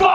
2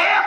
1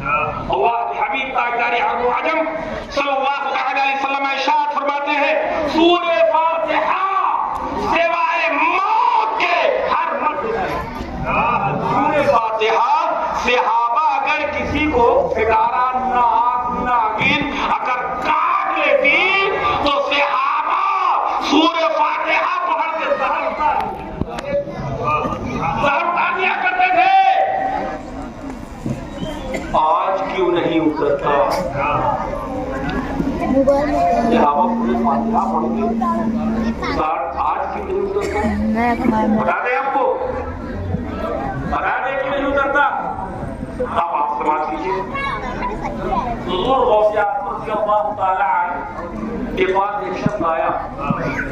اللہ کے حبیب تاجدار عرب و عجم صلی اللہ علیہ وسلم ارشاد فرماتے ہیں سورہ فاتحہ سوائے موت کے ہر مرد سورہ فاتحہ صحابہ اگر کسی کو پھٹارا ناک ناگن اگر کاٹ لیتی تو صحابہ سورہ فاتحہ پڑھ کے زہر اتار دیا کرتے تھے. آج کیوں نہیں اترتا؟ صحابہ پورے فاتحہ پڑھ کے آج کیوں نہیں اترتا؟ بتا دیں آپ کو، بتا دیں کیوں نہیں اترتا؟ آپ سماعت کیجیے. حضور غوث اعظم رضی اللہ تعالی عنہ کے پاس ایک شخص آیا،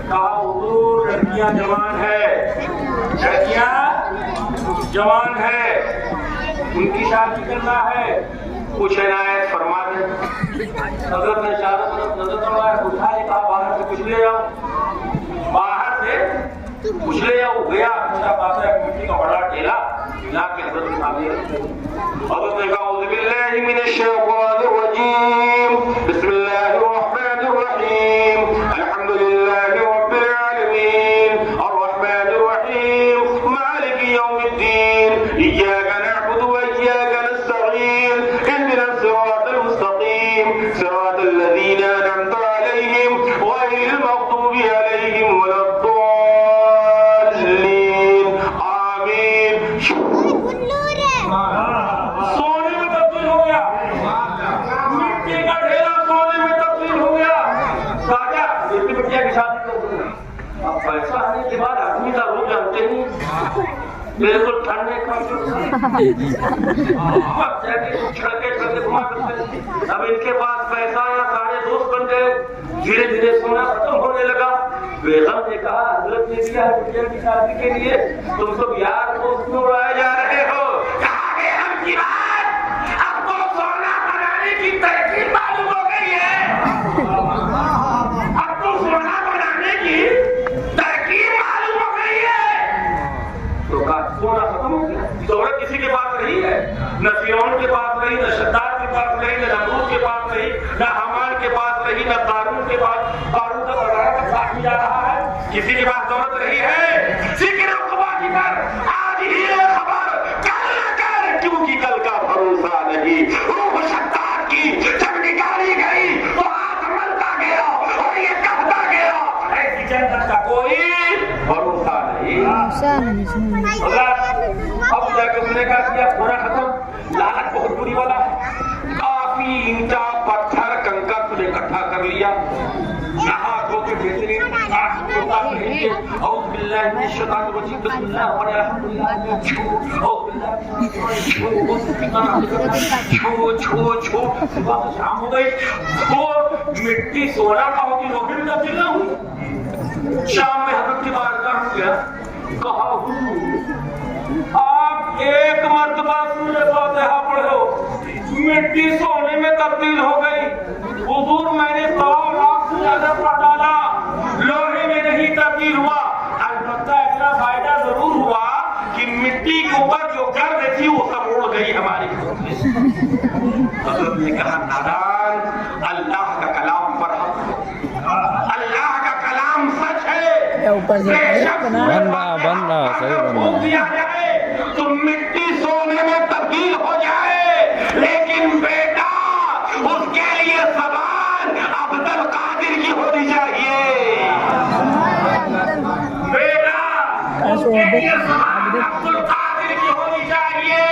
کہا حضور لڑکیاں جوان ہے، لڑکیاں جوان ہے، ان کی شادی کرنا ہے، کچھ عنایت فرما دیں. حضرت نے چاروں طرف نظر دوڑایا، اٹھائے، کہا باہر سے کچھ لے آؤ، باہر سے کچھ لے آؤ. گیا اچھا پاس ہے مٹی کا بڑا ٹھیلا لا کے حضرت کے سامنے رکھ دیا. حضرت نے کہا اعوذ باللہ من الشیطان الرجیم بسم اللہ الرحمن الرحیم الحمد للہ رب العالمین الرحمن الرحیم مالک یوم الدین ایاک نعبد وایاک نستعین اهدنا الصراط المستقیم صراط الذین انعمت علیہم غیر المغضوب علیہم ولا الضالین آمین. سونے میں تبدیل ہو گیا، مٹی کا ڈھیلا سونے میں تبدیل ہو گیا. راجا بیٹی بٹیا کی شادی کر دوں. اب پیسہ آنے کے بعد آدمی کا روح جانتے نہیں، بالکل ٹھنڈے کا چھڑکے گھما کرتے. اب ان کے پاس پیسہ آیا، سارے دوست بن گئے، دھیرے دھیرے سونا ختم ہونے لگا. بیگم نے کہا حضرت نے دیا ہے بٹیا کی شادی کے لیے، تم سب یار دوست میں اڑائے جا رہے ہو. اب تو سونا بنانے کی ترکیب معلوم ہو گئی ہے، اب تو سونا بنانے کی ترکیب معلوم ہو گئی ہے. تو کہا سونا ختم ہو گیا. دولت کسی کے پاس نہیں ہے، نہ فرعون کے پاس نہیں، نہ شداد کے پاس نہیں، نہ نمرود کے پاس نہیں، نہ حامان کے پاس نہیں، نہ قارون کے پاس. قارون کا بڑھایا تک ساتھ میں جا رہا ہے. کسی کے پاس دولت نہیں ہے. ذکر عقبہ کی کر، آج ہی خبر کل نہ کر، کیونکہ کل کا بھروسہ نہیں. روح شداد کی جب نکالی گئی تو ہاتھ ملتا گیا اور یہ کہتا گیا ایسی جنت کا کوئی بھروسہ نہیں. اب جا کے اس نے کہا کیا پورا ختم، لعنت بہت بری والا ہے. کافی اینٹا پتھر کنکر تم نے اکٹھا کر لیا، نہا دھو کے بہترین اعوذ باللہ من الشیطان الرجیم بسم اللہ الرحمن الرحیم چھو صبح شام ہو گئی. وہ مٹی سونا کا ہوتی روٹی بھی تبدیل نہ ہوئی. شام میں حضرت کی بارگاہ میں گیا، کہا آپ ایک مرتبہ سورہ فاتحہ پڑھو، مٹی سونے میں تبدیل ہو گئی. حضور میں نے 100 لاکھ سے زیادہ پڑھ ڈالا، لوہے میں نہیں تبدیل ہوا. البتہ اتنا فائدہ ضرور ہوا کہ مٹی کے اوپر جو گرد تھی وہ سب اڑ گئی ہماری. حضرت نے کہا نادان، اللہ کا کلام پر اللہ کا کلام سچ ہے. بندہ صحیح بندہ تو مٹی سونے میں تبدیل ہو جائے، لیکن بیٹا اس کے لیے زبان عبد القادر کی ہونی چاہیے. بیٹا اس کے لیے زبان عبد القادر کی ہونی چاہیے،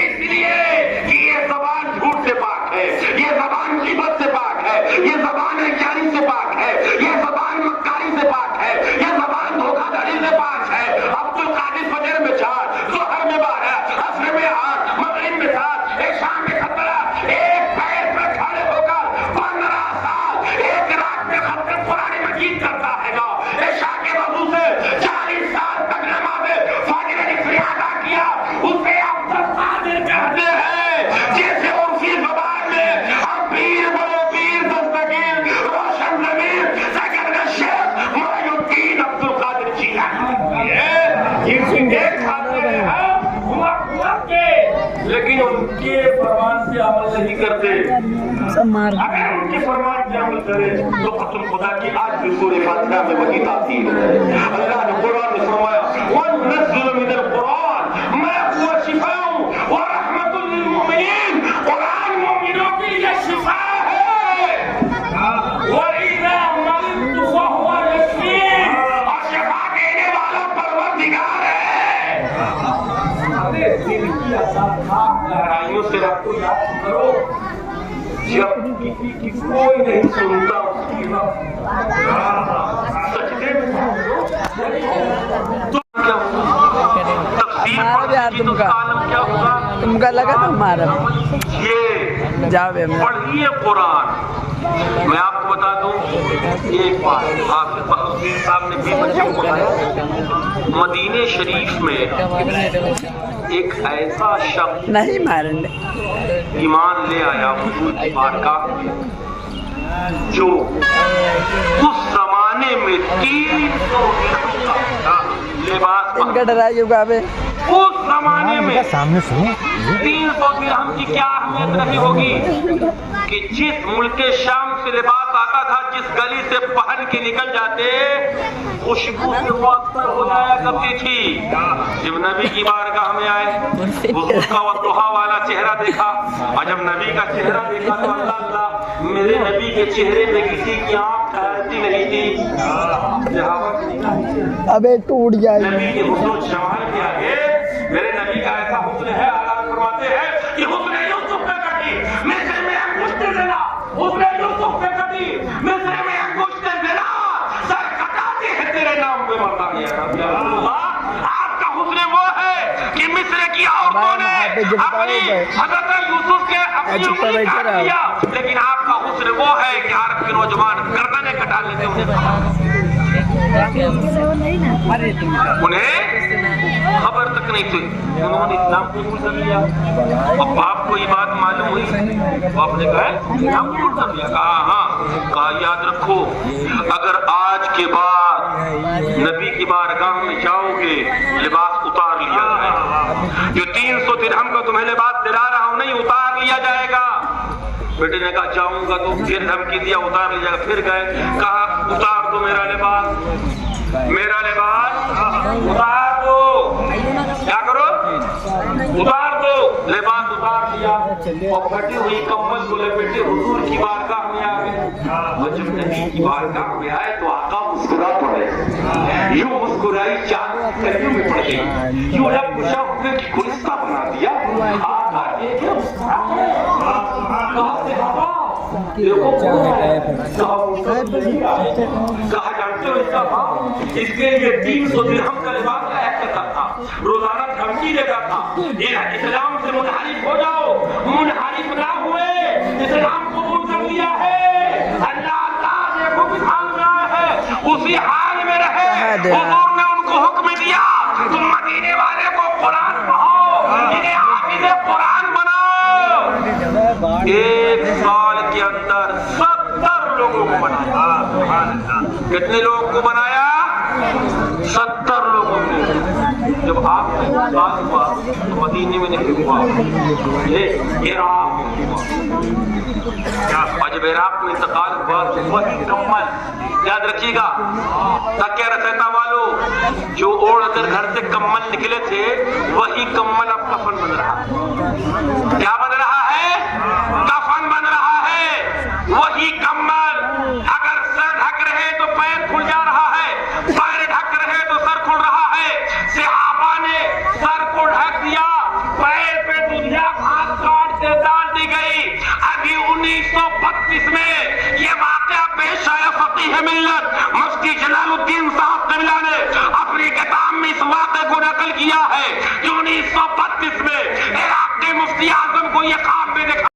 اس لیے کہ یہ زبان جھوٹ سے پاک ہے، یہ زبان غیبت سے پاک ہے، یہ زبان جاری سے پاک ہے، یہ زبان مکاری سے پاک ہے، یہ زبان دھوکہ دھڑی سے پاک ہے. عبد القادر فجر میں 4، ظہر میں 12، عصر میں 8، مغرب میں 7، عشاء میں 17، ایک پیر پر کھڑے ہو کر 15 سال ایک رات میں ختم قرآن مجید کرتا ہے گا. عشاء کے وضو سے 40 سال تک نماز فجر نے ادا کیا، اسے عبد القادر کہتے ہیں. جیسے عرفی زبان میں ہم پیر بڑے پیر دستگیر روشن ضمیر سید شیخ معین الدین عبد القادر جیلانی لیکن ان کے فرمان سے نہیں کرتے اگر ان کے فرمان پہ عمل کرے تو قسم خدا کی آج بھی سورہ فاتحہ میں وہی تاثیر ہے. اللہ نے قرآن میں فرمایا وَنُنَزِّلُ مِنَ الْقُرْآنِ مَا هُوَ شِفَاءٌ وَرَحْمَةٌ لِّلْمُؤْمِنِينَ. قرآن مومنوں کے لیے شفا ہے وَإِذَا مَرِضْتُ فَهُوَ يَشْفِينِ. اور شفا دینے والا پروردگار ہے. گہرائیوں سے رب کو یاد کرو. جب کسی کی کوئی نہیں سنتا اس کی سجدے میں تو کیا ہوگا؟ تفسیر پڑھیں تو عالم کیا ہوگا؟ تم کا لگا تو ہمارا یہ جاوے پڑھیے قرآن. میں آپ کو بتا دوں ایک بات حافظ بہاؤالدین صاحب نے بھی بچوں کو بتایا. مدینہ شریف میں ایک ایسا شخص نہیں مارن ایمان لے آیا حضور کی بارگاہ میں جو اس زمانے میں 300 لباس ان کا ڈرائی ہوگا بے اس زمانے میں 300 درہم کی کیا اہمیت رہی ہوگی کہ جس ملک شام سے لباس آتا تھا جس گلی سے پہن کے نکل جاتے خوشبو سے معطر ہو جایا کرتی تھی. جب نبی کی بارگاہ میں آئے حضور کا والضحیٰ والا چہرہ دیکھا اور جب نبی کا چہرہ دیکھا تو اللہ اللہ میرے نبی کے چہرے میں کسی کی آنکھ ٹھہرتی نہیں تھی. ابے ٹوٹ جائے نبی کے حسن و جمال کے آگے میرے نبی کا ایسا حسن ہے. آغاز فرماتے ہیں کہ حسن یوسف پہ کٹی مصر میں انگشت دینا. حسن یوسف پہ کٹی مصر میں انگشت دینا. سر کٹاتے ہیں تیرے نام پہ مرتا گیا. آپ کا حسن وہ ہے کہ مصر کی عورتوں نے اپنی حضرت یوسف کے اپنی انگلی کاٹ دیا. لیکن آپ کا حسن وہ ہے کہ عرب کے نوجوان گردنیں کٹا لیتے ہیں. انہیں خبر تک نہیں تھی. انہوں نے اسلام قبول کر لیا. اب آپ کو یہ بات معلوم ہوئی آپ نے کہا اسلام قبول کر لیا. کہا ہاں. کہا یاد رکھو اگر آج کے بعد نبی کی بارگاہ میں جاؤ گے لباس اتار لیا جائے گا. جو 300 درہم کا تمہیں لباس دلا رہا ہوں نہیں اتار لیا جائے گا. بیٹے نے کہا جاؤں گا تو پھر دھمکی دیا اتار لیا جائے گا. پھر گئے کہا اتار دو میرا لباس اتار دو. کیا کرو اتار دو. لباس اتار دیا اور پھٹی ہوئی کمبل کو لپیٹے حضور کی بارگاہ میں آ گئے. اور جب نبی کی بارگاہ میں آئے تو آقا مسکرا پڑے. یوں مسکرائی چاند کلیوں میں پڑ گئی. یوں لب کشا ہوئے کی گلستہ بنا دیا. آقا دیکھے مسکرا پڑے. کہا جانتے ہو اس کا بھاؤ اس کے لیے 300 درہم کا لباس لایا کرتا تھا. روزانہ دھمکی دیتا تھا اسلام سے منحرف ہو جاؤ. منحرف نہ ہوئے اسلام قبول کر لیا ہے. اللہ اللہ دیکھو کس حال میں آیا ہے اسی حال میں رہے. حضور نے ان کو حکم دیا تم مدینے والے کو قرآن پڑھو انہیں حافظ قرآن بناؤ. ایک سال کے اندر 70 لوگوں کو بنایا. کتنے لوگوں کو بنایا؟ 70 لوگوں کو. جب آپ کا انتقال ہوا تو مدینے میں نہیں ہوا یہ عراق میں ہوا. اور جب عراق میں انتقال ہوا تو وہی کمل یاد رکھیے گا تکیہ رسیتا والو جو اوڑھ کر گھر سے کمل نکلے تھے وہی کمل اب کفن بن رہا. کیا بن رہا ہے؟ کفن بن رہا ہے. وہی کمل اگر سر ڈھک رہے تو پیر کھل جا رہا ہے. پیر ڈھک رہے تو سر کھل رہا ہے. صحابہ نے سر کو ڈھک دیا. پیر پہ دنیا گھاس کاٹ کے ڈال دی گئی. ابھی 1932 میں یہ واقعہ پیش آیا. فقیہ ملت مفتی جلال الدین صاحب قبلہ نے اپنی کتاب میں اس واقعے کو نقل کیا ہے جو 1932 میں عراق کے مفتی اعظم کو یہ خواب میں دیکھا.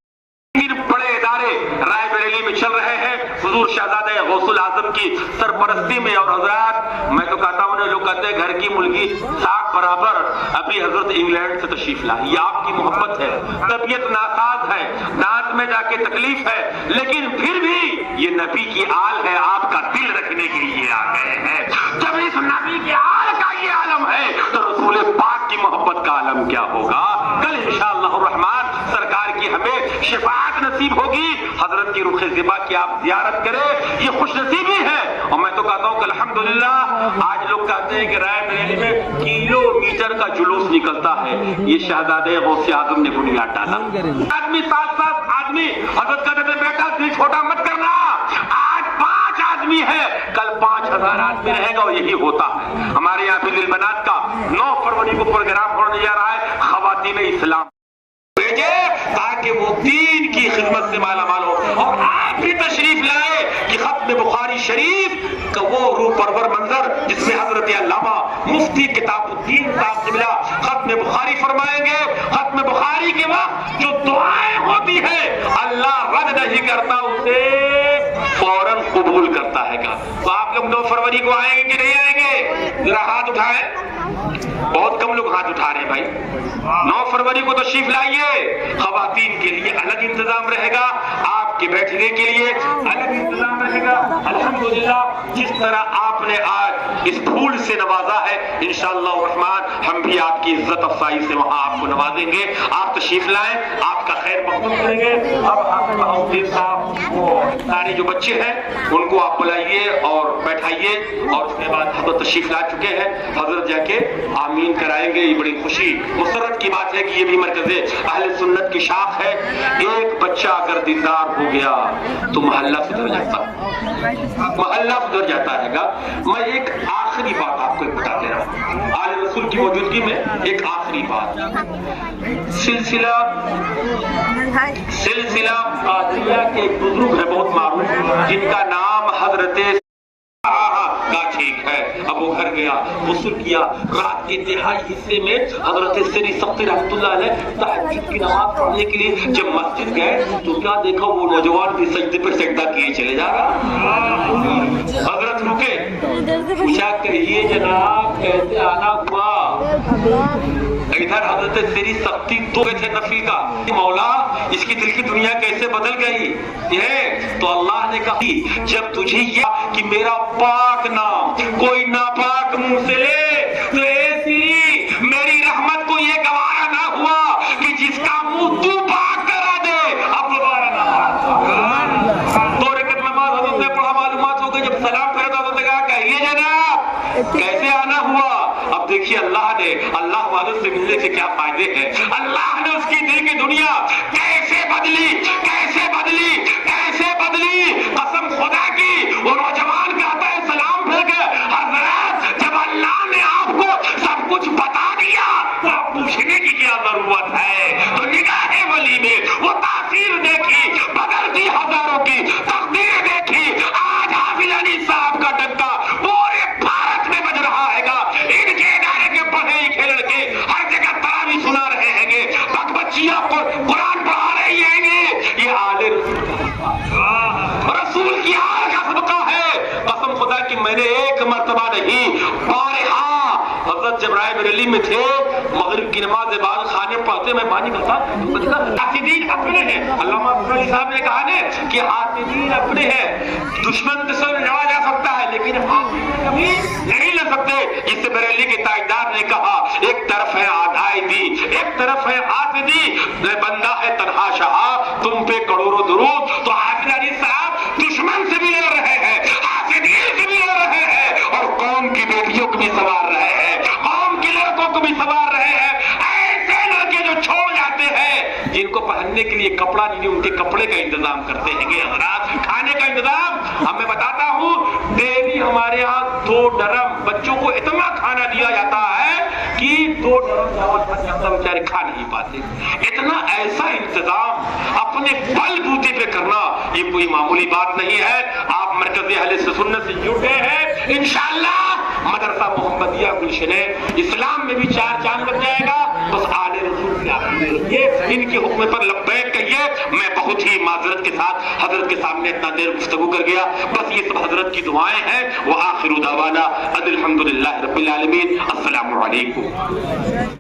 بڑے ادارے رائے بریلی میں چل رہے ہیں حضور شہزادہ غوث الاعظم کی سرپرستی میں. اور حضرات میں تو کہتا ہوں لوگ کہتے ہیں گھر کی مرغی ساگ برابر. ابھی حضرت انگلینڈ سے تشریف لائی. یہ آپ کی محبت ہے. طبیعت ناساز ہے. دانت میں جا کے تکلیف ہے. لیکن پھر بھی یہ نبی کی آل ہے. آپ کا دل رکھنے کے لیے آ گئے ہیں. جب اس نبی کی آل کا یہ عالم ہے تو رسول پاک کی محبت کا عالم کیا ہوگا. کل انشاءاللہ الرحمن سرکار کی ہمیں ہمیں شفاعت نصیب ہوگی حضرت کی رخ زیبا کی آپ زیارت کریں، یہ خوش نصیبی ہے۔ اور میں تو کہتا ہوں کہ الحمدللہ آج لوگ کہتے ہیں کہ رائے بریلی میں کلو میٹر کا جلوس نکلتا ہے، یہ شہزادے غوث اعظم نے بنیاد ڈالا۔ آدمی 7 آدمی حضرت کہتے تھے بیٹا دل چھوٹا مت کرنا، آج 5 آدمی ہے کل 5000 آدمی رہے گا، اور یہی ہوتا ہے۔ ہمارے یہاں بھی دل بنات کا 9 فروری کو پروگرام ہونے جا رہا ہے، خواتین اسلام بھیجے تاکہ وہ دین کی خدمت سے مالا مال ہو، اور آپ بھی تشریف لائے کہ ختم بخاری شریف کا وہ روح پرور منظر جس میں حضرت علامہ مفتی کتاب الدین صاحب سے ملا ختم بخاری فرمائیں گے۔ ختم بخاری کے وقت جو دعائیں ہوتی ہے اللہ رد نہیں کرتا، اسے فوراً قبول کرتا ہے گا۔ تو آپ لوگ 9 فروری کو آئیں گے کہ نہیں آئیں گے؟ ذرا ہاتھ اٹھائیں، بہت کم لوگ ہاتھ اٹھا رہے ہیں بھائی۔ 9 فروری کو تشریف لائیے، خواتین کے لیے الگ انتظام رہے گا، آپ کے بیٹھنے کے لیے الگ انتظام رہے گا۔ الحمدللہ جس طرح آپ نے آج اس پھول سے نوازا ہے، انشاءاللہ الرحمن ہم بھی آپ کی عزت افزائی سے وہاں آپ کو نوازیں گے۔ آپ تشریف لائیں، آپ کا خیر مقدم کریں گے۔ اب حافظ صاحب وہ سارے جو بچے ہیں ان کو آپ بلائیے اور بیٹھائیے، اور اس کے بعد حضرت تشریف لا چکے ہیں، حضرت جا کے آمین کرائیں گے۔ یہ بڑی خوشی مسرت کی بات ہے کہ یہ بھی مرکز اہل سنت کی شاخ ہے۔ ایک بچہ اگر دیندار ہو گیا تو محلہ سدھر جاتا ہے گا۔ میں ایک آخری بات آپ کو بتا دے رہا ہوں، آل رسول کی موجودگی میں ایک آخری بات، سلسلہ قادریہ کے ایک بزرگ ہے بہت معروف، جن کا نام حضرت ٹھیک ہے، اب وہ گھر گیا، غسل کیا، رات کے انتہائی حصے میں حضرت سری سختی رحمۃ اللہ علیہ تہجد کی نماز پڑھنے کے لیے جب مسجد گئے تو کیا دیکھا، وہ نوجوان بھی سجدے پر سجدہ کیے چلے جا رہا۔ حضرت رکے، پوچھا کہیے جناب کیسے آنا ہوا؟ ادھر حضرت سری سختی تو تھے نفی کا، مولا اس کی دل کی دنیا کیسے بدل گئی؟ یہ تو اللہ نے کہا جب تجھے یہ کہ میرا پاک نام کوئی ناپاک منہ سے لے تو ایسی میری رحمت کو یہ گوارا نہ ہوا کہ جس کا منہ تو پاک کرا دے اب دوبارہ نہ۔ 2 رکعت نماز حضرت نے پڑھا، معلومات ہو گئی، جب سلام پھیرا تو حضرت نے کہا کہیے جناب کیسے آنا ہوا؟ اب دیکھیے اللہ والوں سے ملنے سے کیا فائدے ہیں، اللہ نے اس کی دل کی دنیا کیسے بدلی، قسم خدا کی۔ وہ نوجوان کہتا ہے سلام پھر کے، حضرت جب اللہ نے آپ کو سب کچھ بتا دیا تو آپ پوچھنے کی کیا ضرورت ہے؟ تو نگاہ ولی میں وہ تاثیر دیکھی، بدل دی ہزاروں کی تقدیریں دیکھی۔ آج حافظ علی صاحب کا ڈنکا پورے بھارت میں بج رہا ہے گا، ان کے ادارے کے پڑھے لکھے لڑکے ہر جگہ تراویح سنا رہے ہیں گے، بچیاں قرآن پڑھا رہی ہیں گے۔ یہ آل رسول کی آل کا صدقہ ہے، قسم خدا کہ میں نے ایک مرتبہ نہیں بارہا، حضرت جب رائے بریلی میں تھے مغرب کی نماز بعد خانے پڑھتے میں پانی کرتا، حاسدین اپنے ہیں، علامہ علی صاحب نے کہا نا کہ حاسدین اپنے ہیں، دشمن تو سب لڑا جا سکتا ہے لیکن حاسد کبھی نہیں لڑ سکتے۔ جس سے بریلی کے تاجدار نے کہا ایک طرف ہے آدھائی دی، ایک طرف ہے حاسدی، بندہ ہے تنہا شاہ تم پہ کروڑوں درود۔ تو حافظ علی صاحب دشمن سے بھی لڑ رہے ہیں، حاسدین سے بھی لڑ رہے ہیں، اور قوم کی بیٹیوں کو بھی سنوار رہے ہیں، قوم کے لڑکوں کو بھی سنوار رہے ہیں۔ ایسے لڑکے جو چھوڑ جاتے ہیں جن کو پہننے کے لیے کپڑا نہیں، ان کے کپڑے کا انتظام کرتے ہیں گے حضرات، کھانے کا انتظام۔ اب میں بتاتا ہوں ڈیلی ہمارے یہاں 2 ڈرم بچوں کو اتنا کھانا دیا جاتا ہے کہ 2 ڈرم چاول بیچارے کھا نہیں پاتے۔ اتنا ایسا انتظام اپنے بل بوتے پہ کرنا یہ کوئی معمولی بات نہیں ہے۔ آپ مرکز اہل سنت سے جڑے ہیں، انشاءاللہ مدرسہ محمدیہ گلشن اسلام میں بھی 4 چاند لگ جائے گا۔ بس آل رسول سے آپ رکھیے، ان کے حکم پر لبیک کہیے۔ میں بہت ہی معذرت کے ساتھ حضرت کے سامنے اتنا دیر گفتگو کر گیا، بس یہ سب حضرت کی دعائیں ہیں۔ وآخر دعوانا الحمدللہ رب العالمین، السلام علیکم۔